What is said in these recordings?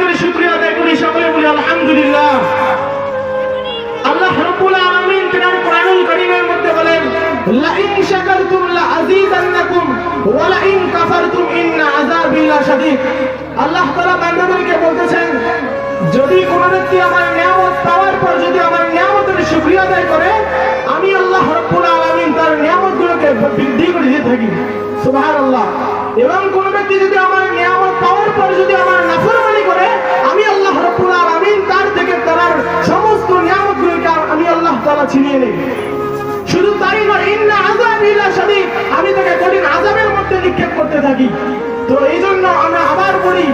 নিয়ামতের শুকরিয়া আদায় করি, সকলে বলি আলহামদুলিল্লাহ। আল্লাহ রাব্বুল আলামিন তার কোরআনুল কারীমের মধ্যে বলেন, লা ইন শাকারতুম লা আযীদান্নাকুম ওয়া লা ইন কাফারতুম ইন্না আযাবি লাশাদীদ। আল্লাহ তাআলা বান্দাদেরকে বলতেছেন, যদি কোন ব্যক্তি আমার নিয়ামত পাওয়ার পর যদি আমার নিয়ামতের শুকরিয়া আদায় করে, আমি আল্লাহ রাব্বুল আলামিন তার নিয়ামতগুলোকে বৃদ্ধি করে দিতে থাকি। সুবহানাল্লাহ। এবং কোন ব্যক্তি যদি আমার নিয়ামত পাওয়ার পর যদি আমার নাফরমানি করে, আমি আল্লাহ রাব্বুল আলামিন তার থেকে তার সমস্ত নিয়ামতগুলোকে আমি আল্লাহ তাআলা ছিনিয়ে নেই। শুধু তাই নয়, ইন্না আযাবি লাশাদীদ, আমি তাকে কঠিন আযাবের মধ্যে নিক্ষেপ করতে থাকি। তো এই জন্য আমরা আবার বলি,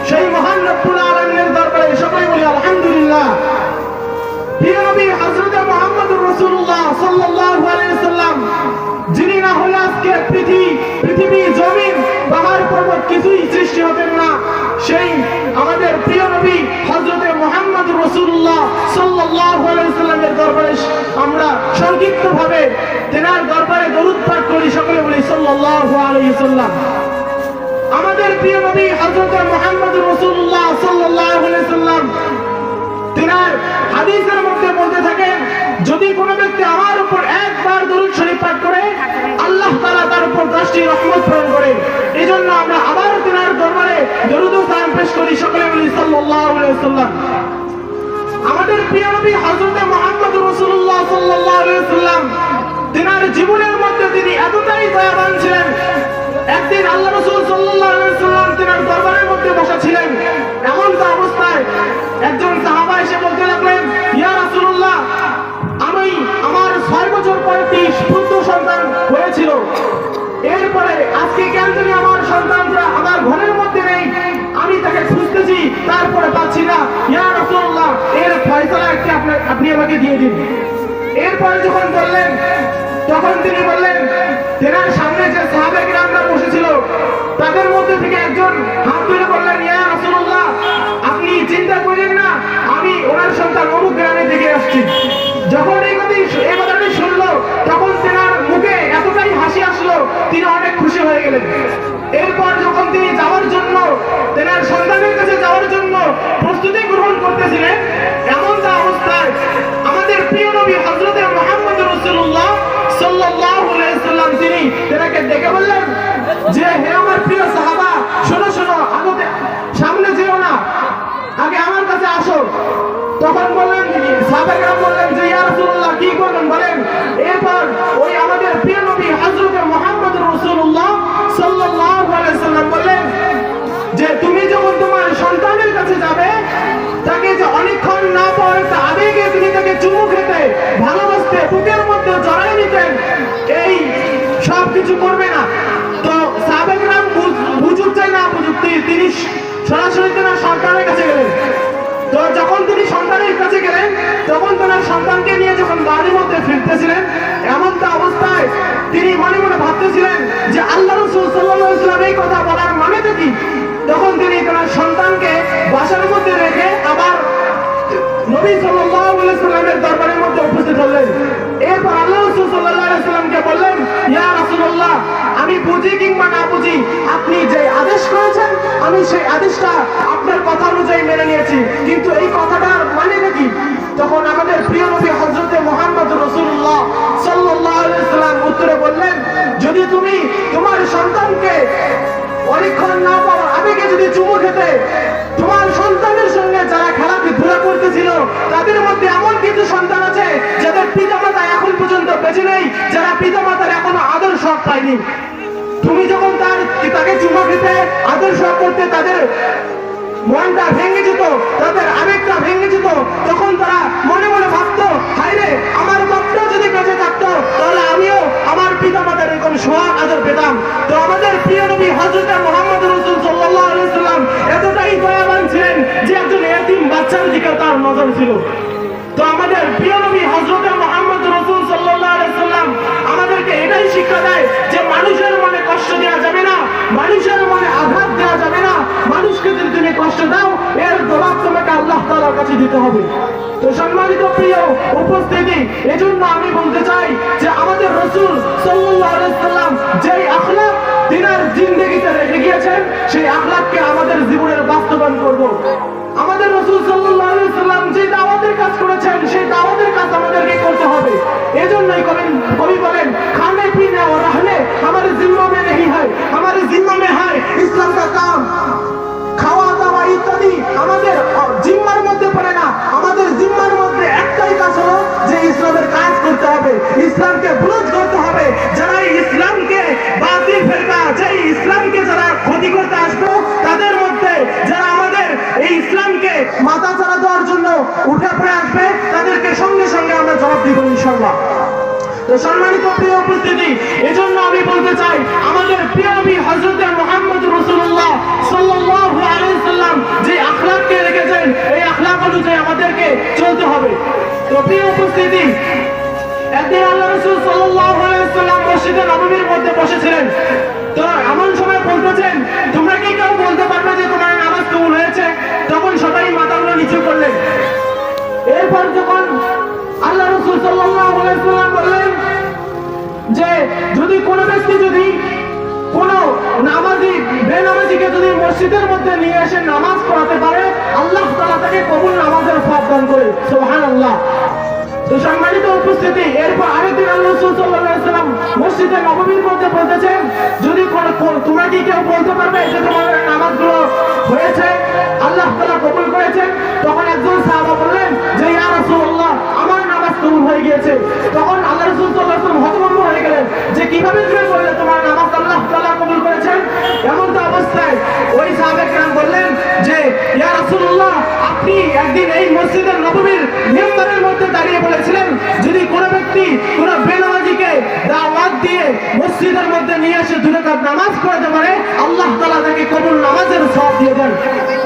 সেই মহান রব্বুল আলামিনের দরবারে সবাই বলি আলহামদুলিল্লাহ। প্রিয় নবী হযরত মুহাম্মদুর রাসূলুল্লাহ সাল্লাল্লাহু আলাইহি ওয়াসাল্লাম, যিনি না হলে আজকে পৃথিবী জমিন পাহাড় পর্বত কিছুই সৃষ্টি হতেন না, সেই আমাদের প্রিয় নবী হযরত মুহাম্মদুর রাসূলুল্লাহ সাল্লাল্লাহু আলাইহি ওয়াসাল্লামের দরবারে আমরা সংক্ষিপ্তভাবে তেনার দরবারে দরুদ পাঠ করি, সকলে বলি সাল্লাল্লাহু আলাইহি ওয়াসাল্লাম। আমাদের প্রিয় নবী হযরত মুহাম্মদুর রাসূলুল্লাহ সাল্লাল্লাহু আলাইহি ওয়াসাল্লাম তিনার হাদিসের মধ্যে বলতে থাকেন, যদি কোনো ব্যক্তি আমার উপর একবার দরুদ শরীফ পাঠ করে, আল্লাহ তাআলা তার উপর 10টি রহমত প্রেরণ করে। এজন্য আমরা আবার তিনার দরবারে দরুদ ও সালাম পেশ করি, সকলে বলি সাল্লাল্লাহু আলাইহি ওয়াসাল্লাম। আমাদের প্রিয় নবী হযরত মুহাম্মদুর রাসূলুল্লাহ সাল্লাল্লাহু আলাইহি ওয়াসাল্লাম তিনার জীবনের মধ্যে তিনি এতটাই দয়াবান ছিলেন, একদিন আল্লাহ রাসূল সাল্লাল্লাহু আলাইহি ওয়াসাল্লাম তিনার দরবারের মধ্যে বসা ছিলেন। এমন অবস্থায় একজন সাহাবা এসে বলতে লাগলেন, ইয়া রাসূলুল্লাহ, আমার 6 বছর পরে 30 পুত্র সন্তান হয়েছিল, এরপরে আজকে কেন জানি আমার সন্তানরা আমার ঘরের মধ্যে নেই, আমি তাকে খুঁজতেছি তারপরে পাচ্ছি না, ইয়া রাসূলুল্লাহ, এর ফয়সালা একটি আপনি আমাকে দিয়ে দিন। এরপরে যখন বললেন, তখন তিনি বললেন, তেনার সামনে যে সাহাবা কিরামরা বসেছিল তাদের মধ্যে থেকে একজন হাত তুলে বললেন, ইয়া রাসূলুল্লাহ, আপনি চিন্তা করেন না, আমি ওনার সন্তান অমুক গ্রামে থেকে আসছি। যখন এই কথাটি শুনলো, তখন তেনার মুখে এতটাই হাসি আসলো, তিনি অনেক খুশি হয়ে গেলেন। এরপর যখন তিনি যাওয়ার জন্য তেনার সন্তানের কাছে যাওয়ার জন্য প্রস্তুতি গ্রহণ করতেছিলেন, এমন অবস্থায় আমাদের প্রিয় নবী হযরত মুহাম্মদুর রাসূলুল্লাহ সাল্লাল্লাহু আলাইহি ওয়াসাল্লাম তিনি তেনাকে ডেকে বললেন যে, হে আমার প্রিয় সাহাবা, শোনো আগে সামনে যেও না, আগে আমার কাছে আসো। তখন বললেন, সাহাবারা বললেন যে, ইয়া রাসূলুল্লাহ, কি করবেন বলেন। এরপর ওই আমাদের প্রিয় নবী হযরত মুহাম্মদুর রাসূলুল্লাহ সাল্লাল্লাহু আলাইহি ওয়াসাল্লাম বললেন যে, তুমি যখন তোমার সন্তানের কাছে যাবে, তাকে যে অনেকক্ষণ না পাওয়ার একটা আবেগে তুমি তাকে চুমু খেতে, ভালোবাসতে, বুকের মধ্যে জড়াই নিতেন, এই সব কিছু করবে না। তো সাহাবারা বুঝুক চাই না বুঝুক, তিনি সরাসরি তার সন্তানের কাছে গেলেন। তো যখন তিনি সন্তানের কাছে গেলেন, তখন তার সন্তানকে নিয়ে যখন বাড়ির মধ্যে ফিরতেছিলেন, এমন অবস্থায় তিনি মনে মনে ভাবতেছিলেন যে, আল্লাহ রাসূল সাল্লাল্লাহু আলাইহি ওয়াসাল্লাম এই কথা বলার মানেটা কি। তখন তিনি তার সন্তানকে বাসার মধ্যে রেখে আবার নবী সাল্লাল্লাহু আলাইহি ওয়াসাল্লামের দরবারের মধ্যে উপস্থিত হলেন। এরপর আল্লাহ রাসূল সাল্লাল্লাহু আলাইহি ওয়াসাল্লামকে বললেন, ইয়া রাসূলুল্লাহ, আমি বুঝি কিংবা না বুঝি, আপনি যে আদেশ করেছেন আমি সেই আদেশটা আপনার কথা অনুযায়ী মেনে নিয়েছি, কিন্তু এই কথাটার মানে কি। তখন আমাদের প্রিয় নবী হযরত মুহাম্মদুর রাসূলুল্লাহ সাল্লাল্লাহু আলাইহি ওয়াসাল্লাম উত্তরে বললেন, যদি তুমি তোমার সন্তানকে অনেকক্ষণ না পাওয়ার আবেগে যদি চুমু খেতে, তোমার সন্তানের সঙ্গে যারা খেলাধুলা করতেছিল তাদের মধ্যে এমন কিছু সন্তান আছে যাদের পিতামাতা এখন পর্যন্ত বেঁচে নেই, যারা পিতামাতার এখনো আদর শখ পায়নি। তুমি যখন তাকে চুমু খেতে, আদর শখ করতে, তাদের মনটা ভেঙে যেত, তাদের আবেগটা ভেঙে যেত, তখন তারা মনে মনে ভাবতো, হায় রে, আমার বাপটাও যদি বেঁচে থাকতো তাহলে আমিও আমার পিতামাতার এরকম সোহাগ আদর পেতাম। তো আমাদের প্রিয় নবী হযরত মুহাম্মদুর রাসূল সাল্লাল্লাহু আলাইহি ওয়াসাল্লাম এতটাই দয়াবান ছিলেন যে একজন এতিম বাচ্চার দিকে তার নজর ছিল। তো আমাদের প্রিয় নবী হযরত মুহাম্মদুর রাসূল সাল্লাল্লাহু আলাইহি ওয়াসাল্লাম আমাদেরকে এটাই শিক্ষা দেয় যে, মানুষের মনে কষ্ট দেওয়া যাবে না, মানুষের মনে আঘাত দেওয়া যাবে না। মানুষকে যদি তুমি কষ্ট দাও, এর জবাব তোমাকে আল্লাহ তাআলার কাছে দিতে হবে। তো সম্মানিত প্রিয় উপস্থিতি, এজন্য আমি বলতে চাই যে, আমাদের রাসূল সাল্লাল্লাহু আলাইহি ওয়াসাল্লাম যেই আখলাক তিনার জিন্দেগিতে রেখে গিয়েছেন, সেই আখলাককে আমাদের জীবনের বাস্তবায়ন করব। উঠে পড়ে আসবে, তাদেরকে সঙ্গে সঙ্গে আমরা জবাব দিব ইনশাআল্লাহ। তো সম্মানিত প্রিয় উপস্থিতি, এজন্য আমি বলতে চাই আমাদের প্রিয় নবী হযরত মুহাম্মদ রাসূলুল্লাহ সাল্লাল্লাহু আলাইহি সাল্লাম যে আখলাককে রেখেছেন, এই আখলাক অনুযায়ী আমাদেরকে চলতে হবে। তো প্রিয় উপস্থিতি, একদিন আল্লাহ রাসূল সাল্লাল্লাহু আলাইহি সাল্লাম মসজিদে নববীর মধ্যে বসেছিলেন। তো এমন সময় বলতেছেন, তোমরা কি কেউ বলতে পারবে যে তোমার নামাজ কবুল হয়েছে? তখন সবাই মাথাগুলো নিচু করলেন। এরপর যখন আল্লাহ রাসূল সাল্লাল্লাহু আলাইহি সাল্লাম বললেন যে যদি কোনো ব্যক্তি যদি কোনো নামাজি বেনামাজিকে যদি মসজিদের মধ্যে নিয়ে এসে নামাজ পড়াতে পারে, আল্লাহ তাআলা তাকে কবুল নামাজের সওয়াব দান করে। সুবহানাল্লাহ। তো সম্মানিত উপস্থিতি, এরপর আরেকদিন আল্লাহ রাসূল সাল্লাল্লাহু আলাইহি সাল্লাম মসজিদে নববীর মধ্যে বলতেছেন, যদি তোমরা কি কেউ বলতে পারবে যে তোমাদের নামাজগুলো হয়েছে, আল্লাহ তাআলা কবুল করেছেন? তখন একজন সাহাবা বললেন যে ইয়া রাসূলুল্লাহ, আমার নামাজ কবুল হয়ে গিয়েছে। তখন আল্লাহ রাসূল সাল্লাল্লাহু আলাইহি ওয়াসাল্লাম হতভম্ব হয়ে গেলেন যে কিভাবে তুমি বললে তোমার নামাজ আল্লাহ তাআলা কবুল করেছেন? এমন তো অবস্থায় ওই সাহাবা কেরাম বললেন যে ইয়া রাসূলুল্লাহ, আপনি একদিন এই মসজিদের নববীর মিম্বরের মধ্যে দাঁড়িয়ে বলেছিলেন, যদি কোনো ব্যক্তি কোনো বেনামাজিকে দাওয়াত দিয়ে মসজিদের মধ্যে নিয়ে এসে 2 রাকাত নামাজ পড়াতে পারে, আল্লাহ তাআলা তাকে কবুল নামাজের সওয়াব দিয়ে দেন।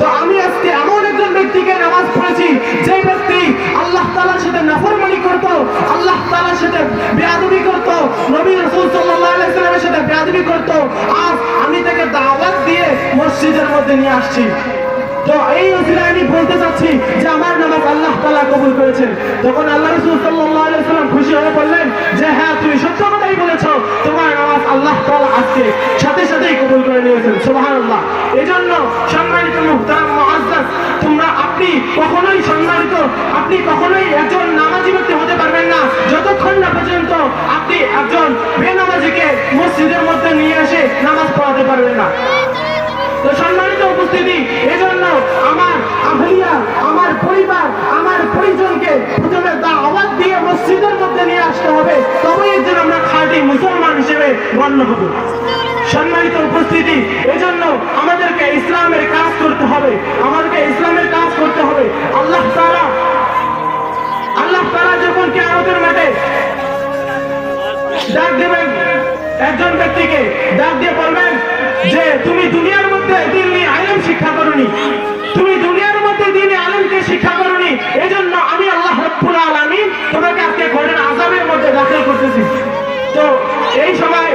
তো আমি আজকে এমন একজন ব্যক্তিকে নামাজ পড়েছি যে ব্যক্তি আল্লাহ তাআলার সাথে নাফরমানি করত, আল্লাহ তাআলার সাথে বেয়াদবি করত, নবী রাসূল সাল্লাল্লাহু আলাইহি সাল্লামের সাথে বেয়াদবি করত, আজ আমি তাকে দাওয়াত দিয়ে মসজিদের মধ্যে নিয়ে আসছি। তো এই উসিলায় আমি বলতে চাচ্ছি যে আমার নামাজ আল্লাহ তাআলা কবুল করেছেন। তখন আল্লাহ রাসূল সাল্লাল্লাহু আলাইহি সাল্লাম খুশি হয়ে বললেন যে হ্যাঁ, তুমি সত্য কথাই বলেছো, তোমার নামাজ আল্লাহ তাআলা আজকে সাথে সাথেই কবুল করে নিয়েছেন। সুবহানাল্লাহ। এজন্য সম্মানিত মুহতারাম মুআজ্জাজ, আপনি কখনোই একজন নামাজি ব্যক্তি হতে পারবেন না যতক্ষণ না পর্যন্ত আপনি একজন বেনামাজিকে মসজিদের মধ্যে নিয়ে এসে নামাজ পড়াতে পারবেন না। তো সম্মানিত উপস্থিতি, এজন্য আমার আহলিয়া, আমার পরিবার, আমার পরিজনকে প্রথমে দাওয়াত দিয়ে মসজিদের মধ্যে নিয়ে আসতে হবে, তবেই একজন আমরা খাঁটি মুসলমান হিসেবে গণ্য হব। সম্মানিত উপস্থিতি, এজন্য আমাদেরকে ইসলামের কাজ করতে হবে, আমাদেরকে ইসলামের কাজ করতে হবে। আল্লাহ তাআলা যখন কিয়ামতের মাঠে ডাক দেবেন একজন ব্যক্তিকে, ডাক দিয়ে বলবেন যে তুমি দুনিয়ার মধ্যে দ্বীনি ইলম শিক্ষা করনি, তুমি দুনিয়ার মধ্যে দ্বীনি ইলমকে শিক্ষা করনি, এজন্য আমি আল্লাহ রাব্বুল আলামিন তোমাকে আজকে কঠিন আযাবের মধ্যে দাখিল করতেছি। তো এই সময়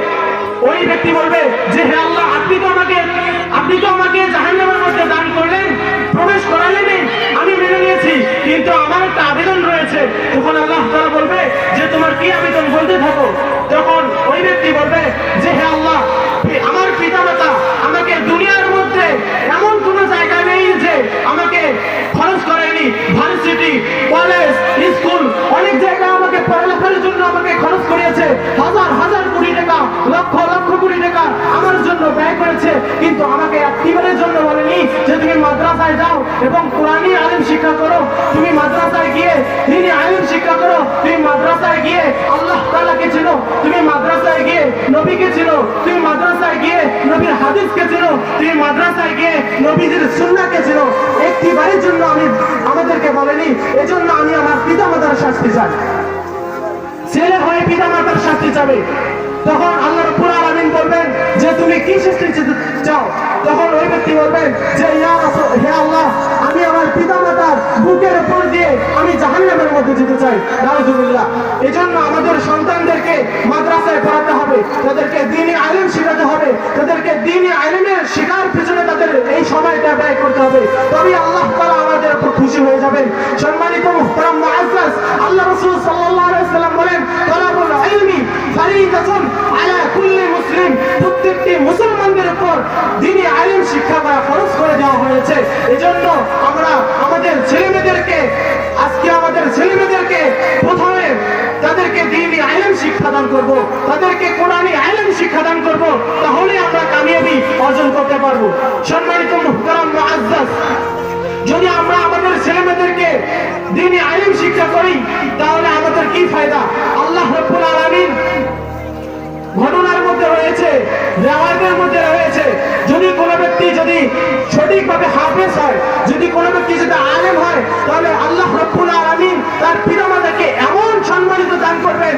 ওই ব্যক্তি বলবে যে হে আল্লাহ, আপনি তো আমাকে জাহান্নামের মধ্যে দান করলেন, প্রবেশ করালেন, আমি মেনে নিয়েছি, কিন্তু আমার একটা আবেদন রয়েছে। তখন আল্লাহ তাআলা বলবে যে তোমার কি আবেদন, বলতে থাকো। তখন ওই ব্যক্তি বলবে যে হে আল্লাহ, আমার পিতামাতা আমাকে দুনিয়ার মধ্যে এমন কোনো জায়গা নেই যে আমাকে খরচ করেনি, ভার্সিটি, কলেজ, স্কুল, অনেক জায়গায় আমাকে পড়ালেখার জন্য আমাকে খরচ করিয়েছে, হাজার হাজার কোটি টাকা, লক্ষ লক্ষ কোটি টাকা আমার জন্য ব্যয় করেছে, কিন্তু আমাকে একটিবারের জন্য বলেনি যে তুমি মাদ্রাসায় যাও এবং কোরআনী ইলম শিক্ষা করো, তুমি মাদ্রাসায় গিয়ে দ্বীনি ইলম শিক্ষা করো, তুমি মাদ্রাসায় গিয়ে আল্লাহ তাআলাকে চিনো, তুমি মাদ্রাসায় গিয়ে নবীকে চিনো, তুমি মাদ্রাসায় গিয়ে নবীর হাদিসকে চিনো, তুমি মাদ্রাসায় গিয়ে নবীজির সুন্নাহকে চিনো, একটিবারের জন্য আমাদেরকে বলেনি। এজন্য আমি আমার পিতামাতার শাস্তি চাই। ছেলে হয়ে পিতামাতার শাস্তি চাবে, তখন আল্লাহ রাব্বুল আলামিন বলবেন যে তুমি কি শাস্তি চাও? তখন ওই ব্যক্তি বলবেন যে হে আল্লাহ, আমি আমার পিতামাতার বুকের উপর দিয়ে আমি জাহান্নামের মধ্যে যেতে চাই। নাউযুবিল্লাহ। এজন্য আমাদের সন্তানদেরকে মাদ্রাসায় পড়াতে হবে, তাদেরকে দ্বীনি ইলম শেখাতে হবে, তাদেরকে দ্বীনি ইলমের শেখার পিছনে তাদের এই সময়টা ব্যয় করতে হবে, তবেই আল্লাহ তাআলা আমাদের উপর খুশি হয়ে যাবেন। সম্মানিত মুহতারাম মুআজ্জাজ, আল্লাহ রাসূল সাল্লাল্লাহু আলাইহি ওয়াসাল্লাম বলেন তালাবুল ইলমি ফারিদাতুন আলা কুল্লি মুসলিম, প্রত্যেকটি মুসলমানদের উপর দ্বীনি ইলম শিক্ষা করা ফরজ করে দেওয়া হয়েছে। এজন্য আমরা আমাদের ছেলেমেয়েদেরকে প্রথমে তাদেরকে দ্বীনি ইলম শিক্ষা দান করব, তাদেরকে কোরআনী ইলম শিক্ষা দান করব, তাহলে আমরা কামিয়াবি অর্জন করতে পারবো। সম্মানিত মুহতারাম মুআজ্জাজ, যদি আমরা আমাদের ছেলেমেয়েদেরকে দ্বীনি ইলম শিক্ষা করি তাহলে আমাদের কি ফায়দা? আল্লাহ রাব্বুল আলামিন ঘটনার মধ্যে রয়েছে, রিওয়ায়াতের মধ্যে রয়েছে, যদি কোনো ব্যক্তি যদি সঠিক সঠিকভাবে হাফেজ হয়, যদি কোনো ব্যক্তি যদি আলেম হয়, তাহলে আল্লাহ রাব্বুল আলামিন তার পিতামাতাকে এমন সম্মানিত দান করবেন,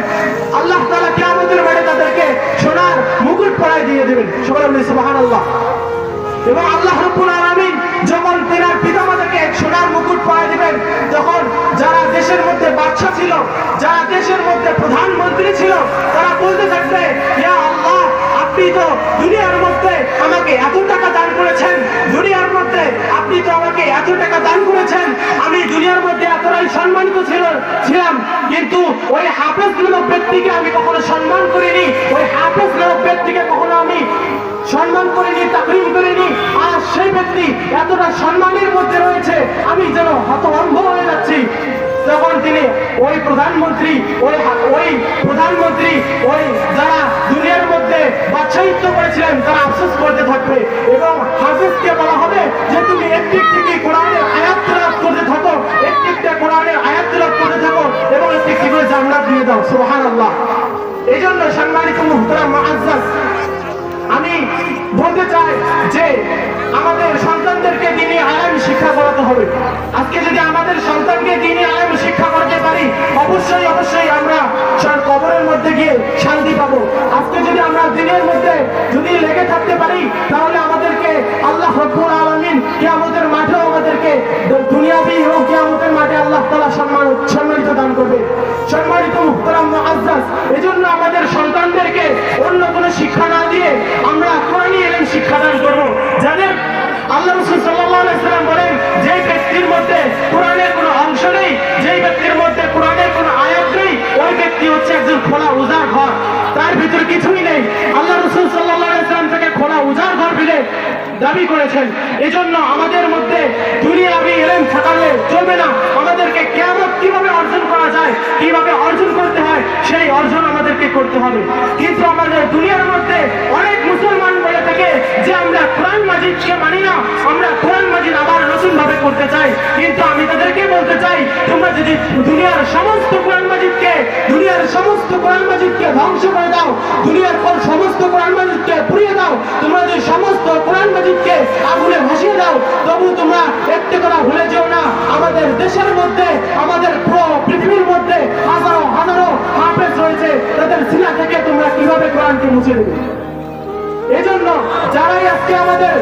আল্লাহ তাআলা কিয়ামতের মাঠে তাদেরকে সোনার মুকুট পরায় দিয়ে দেবেন। সকলে বলি সুবহানাল্লাহ। এবং আল্লাহ রাব্বুল আলামিন যখন তার পিতামাতাকে সোনার মুকুট পরায় দিবেন, তখন যারা দেশের মধ্যে বাদশা ছিল, যারা দেশের মধ্যে প্রধানমন্ত্রী ছিল, তারা বলতে থাকবে, ইয়া আল্লাহ, আপনি তো দুনিয়ার মধ্যে আমাকে এত টাকা দান করেছেন, দুনিয়ার মধ্যে আপনি তো আমাকে এত টাকা দান করেছেন, আমি দুনিয়ার মধ্যে এতটাই সম্মানিত ছিলাম, কিন্তু ওই হাফেজ নামক ব্যক্তিকে আমি কখনো সম্মান করিনি, ওই হাফেজ নামক ব্যক্তিকে কখনো আমি সম্মান করিনি, তাকরিম করিনি। আর সেই ব্যক্তি এতটা সম্মানের মধ্যে রয়েছে, আমি যেন হতভম্ব হয়ে যাচ্ছি। তখন তিনি ওই প্রধানমন্ত্রী ওই যারা দুনিয়ার মধ্যে বাদশাহিত্ব করেছিলেন, তারা আফসোস করতে থাকবে এবং হাফেজকে বলা হবে যে তুমি একটি একটি কোরআনের আয়াত তেলাওয়াত করতে থাকো, একটি একটা কোরআনের আয়াত তেলাওয়াত করতে থাকো এবং একটি একটি করে জান্নাত দিয়ে দাও। সুবহানাল্লাহ। এই জন্য সম্মানিত মুহতারাম মুআজ্জাজ, আমি বলতে চাই যে আমাদের সন্তানদেরকে দ্বীনি আলেম শিক্ষা করাতে হবে। আজকে যদি আমাদের সন্তানকে দ্বীনি আলেম শিক্ষা করতে পারি, অবশ্যই অবশ্যই আমরা কবরের মধ্যে গিয়ে শান্তি পাবো। আজকে যদি আমরা দিনের মধ্যে যদি লেগে থাকতে পারি, তাহলে আমাদেরকে আল্লাহ রাব্বুল আলামিন কিয়ামতের মাঠেও আমাদেরকে দুনিয়াবি এবং কিয়ামতের মাঠে আল্লাহ তাআলা সম্মানিত দান করবে। সম্মানিত মুহতারাম মুআজ্জাজ, এজন্য আমাদের সন্তানদেরকে অন্য কোনো শিক্ষা না দিয়ে আমরা কোরআনী ইলম শিক্ষা দান করব। যাদের আল্লাহ রাসূল সাল্লাল্লাহু আলাইহি ওয়াসাল্লাম বলেন, যে ব্যক্তির মধ্যে কোরআনের কোনো অংশ নেই, যে ব্যক্তির মধ্যে কোরআনের কোনো আয়াত নেই, ওই ব্যক্তি হচ্ছে একজন খোলা উজাড় ঘর, তার ভিতর কিছুই নেই। আল্লাহ রাসূল সাল্লাল্লাহু আলাইহি ওয়াসাল্লাম থেকে খোলা উজাড় ঘর বলে দাবি করেছেন। এজন্য আমাদের মধ্যে দুনিয়াবি ইলম থাকলে চলবে না। আমাদেরকে কিয়ামত কিভাবে অর্জন করা যায়, কিভাবে অর্জন করতে হয়, সেই অর্জন আমাদেরকে করতে হবে। কিন্তু আমাদের দুনিয়ার মধ্যে অনেক মুসলমান বলে থাকে যে আমরা কোরআন মাজিদকে মানি না, আমরা কোরআন মাজিদ আবার নতুন ভাবে করতে চাই। কিন্তু আমি তাদেরকে বলতে চাই, তোমরা যদি দুনিয়ার সমস্ত কোরআন মাজিদকে ধ্বংস করে দাও, দুনিয়ার সমস্ত কোরআন মাজিদকে পুড়িয়ে দাও, তোমরা যদি সমস্ত কোরআন মাজিদকে আগুনে ভাসিয়ে দাও, তবু তোমরা একটি কথা ভুলে যেও না, আমাদের দেশের মধ্যে, আমাদের পৃথিবীর মধ্যে হাজারো হাজারো হাফেজ রয়েছে, তাদের সিনা থেকে তোমরা কিভাবে কোরআনকে মুছে দেবে। এজন্য যারাই আজকে আমাদের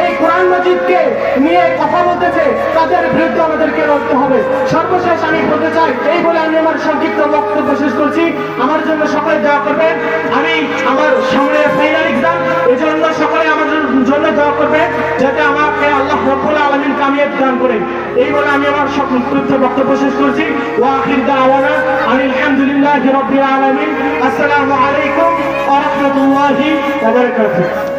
এই কোরআন মাজিদকে নিয়ে কথা বলতেছে, তাদের বিরুদ্ধে আমাদেরকে লড়তে হবে। সর্বশেষ আমি বলতে চাই, এই বলে আমি আমার সংক্ষিপ্ত বক্তব্য শেষ করছি। আমার জন্য সকলে দোয়া করবেন। আমি আমার সামনে ফাইনাল এক্সাম, এজন্য সকলে আমার জন্য দোয়া করবেন যাতে আমাকে আল্লাহ রাব্বুল আলামিন কামিয়াবি দান করেন। এই বলে আমি আমার সংক্ষিপ্ত বক্তব্য শেষ করছি। ওয়া আখির দাওয়ানা আলহামদুলিল্লাহি রাব্বিল আলামিন। আসসালামু আলাইকুম ওয়া রাহমাতুল্লাহি ওয়া বারাকাতুহু।